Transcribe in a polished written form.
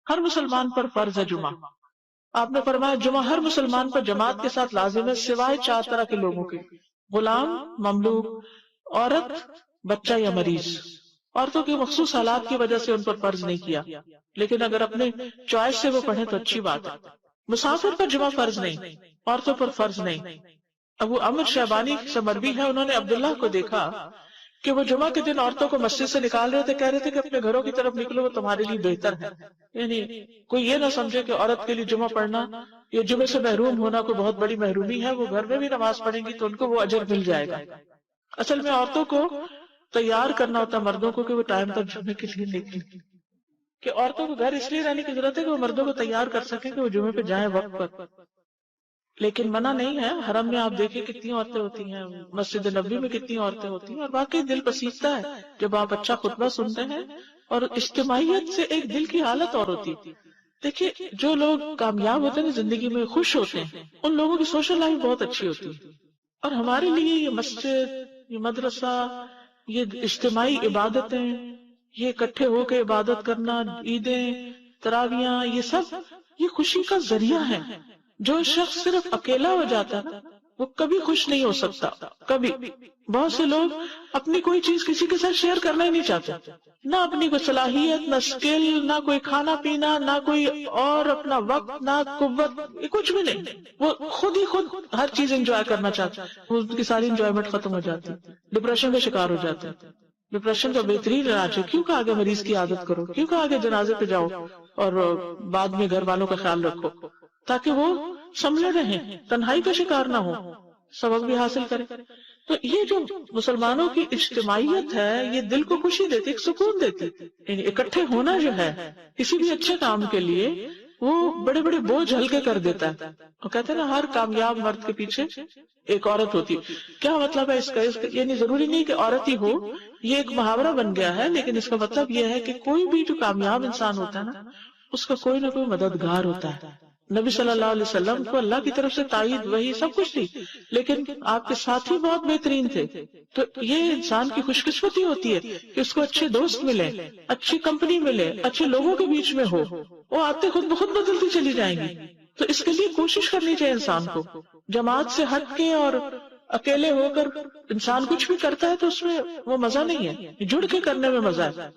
ہر مسلمان پر فرض ہے جمعہ. آپ نے فرمایا جمعہ ہر مسلمان پر جماعت کے ساتھ لازم ہے سوائے 4 طرح کے لوگوں کے: غلام، مملوک، عورت، بچہ یا مریض. عورتوں کے مخصوص حالات کی وجہ سے ان پر فرض نہیں کیا، لیکن اگر اپنے چوائس سے وہ پڑھیں تو اچھی بات ہے. مسافر پر جمعہ فرض نہیں، عورتوں پر فرض نہیں. ابو عمر شیبانی سے مروی ہے، انہوں نے عبداللہ کو دیکھا کہ وہ جمعہ کے دن عورتوں کو مسجد سے نکال رہے تھے، کہہ رہے تھے کہ اپنے گھروں کی طرف نکلو، وہ تمہارے لیے بہتر ہے. یعنی کوئی یہ نہ سمجھے کہ عورت کے لیے جمعہ پڑھنا یا جمعے سے محروم ہونا کوئی بہت بڑی محرومی ہے، وہ گھر میں بھی نماز پڑھیں گی تو ان کو وہ اجر مل جائے گا. اصل میں عورتوں کو تیار کرنا ہوتا ہے مردوں کو کہ وہ ٹائم پر جمعے کے لیے نکلیں، کہ عورتوں کو گھر اس لیے رہنے کی ضرورت ہے کہ وہ مردوں کو تیار کر سکیں کہ وہ جمعے پہ جائیں وقت پر. لیکن منع نہیں ہے، حرم میں آپ دیکھیں کتنی عورتیں ہوتی ہیں، مسجد نبوی میں کتنی عورتیں ہوتی ہیں، اور واقعی دل پسیجتا ہے جب آپ اچھا خطبہ سنتے ہیں. اور اجتماعیت سے ایک دل کی حالت اور ہوتی. دیکھیے جو لوگ کامیاب ہوتے ہیں زندگی میں، خوش ہوتے ہیں، ان لوگوں کی سوشل لائف بہت اچھی ہوتی ہے. اور ہمارے لیے یہ مسجد، یہ مدرسہ، یہ اجتماعی عبادتیں، یہ اکٹھے ہو کے عبادت کرنا، عیدیں، تراویاں، یہ سب یہ خوشی کا ذریعہ ہے. جو شخص صرف اکیلا ہو جاتا ہے نا وہ کبھی خوش نہیں ہو سکتا. کبھی بہت سے لوگ اپنی کوئی چیز کسی کے ساتھ شیئر کرنا ہی نہیں چاہتے، نہ اپنی کوئی صلاحیت، نہ اسکل، نہ کوئی کھانا پینا، نہ کوئی اور اپنا وقت، نہ قوت، کچھ بھی نہیں. وہ خود ہی خود ہر چیز انجوائے کرنا چاہتا ہے، اس کی ساری انجوائمنٹ ختم ہو جاتی، ڈپریشن کا شکار ہو جاتے ہیں. ڈپریشن کا بہترین علاج ہے کیوں کہ آگے مریض کی عادت کرو، کیوں کہ آگے جنازے پہ جاؤ اور بعد میں گھر والوں کا خیال رکھو تاکہ وہ سنبھلے رہیں، تنہائی کا شکار نہ ہو، سبق بھی حاصل کرے. تو یہ جو مسلمانوں کی اجتماعیت ہے یہ دل کو خوشی دیتی، ایک سکون دیتی. یعنی اکٹھے ہونا جو ہے کسی بھی اچھے کام کے لیے وہ بڑے بڑے بوجھ ہلکے کر دیتا ہے. وہ کہتے ہیں نا ہر کامیاب مرد کے پیچھے ایک عورت ہوتی. کیا مطلب ہے اس کا؟ یعنی ضروری نہیں کہ عورت ہی ہو، یہ ایک محاورہ بن گیا ہے، لیکن اس کا مطلب یہ ہے کہ کوئی بھی جو کامیاب انسان ہوتا ہے نا اس کا کوئی نہ کوئی مددگار ہوتا ہے. نبی صلی اللہ علیہ وسلم کو اللہ کی طرف سے تائید، وہی سب کچھ تھی، لیکن آپ کے ساتھی بہت بہترین تھے. تو یہ انسان کی خوش قسمتی ہوتی ہے کہ اس کو اچھے دوست ملے، اچھی کمپنی ملے، اچھے لوگوں کے بیچ میں ہو، وہ آتے خود بخود بدلتی چلی جائیں گی. تو اس کے لیے کوشش کرنی چاہیے انسان کو. جماعت سے ہٹ کے اور اکیلے ہو کر انسان کچھ بھی کرتا ہے تو اس میں وہ مزہ نہیں ہے، جڑ کے کرنے میں مزہ ہے.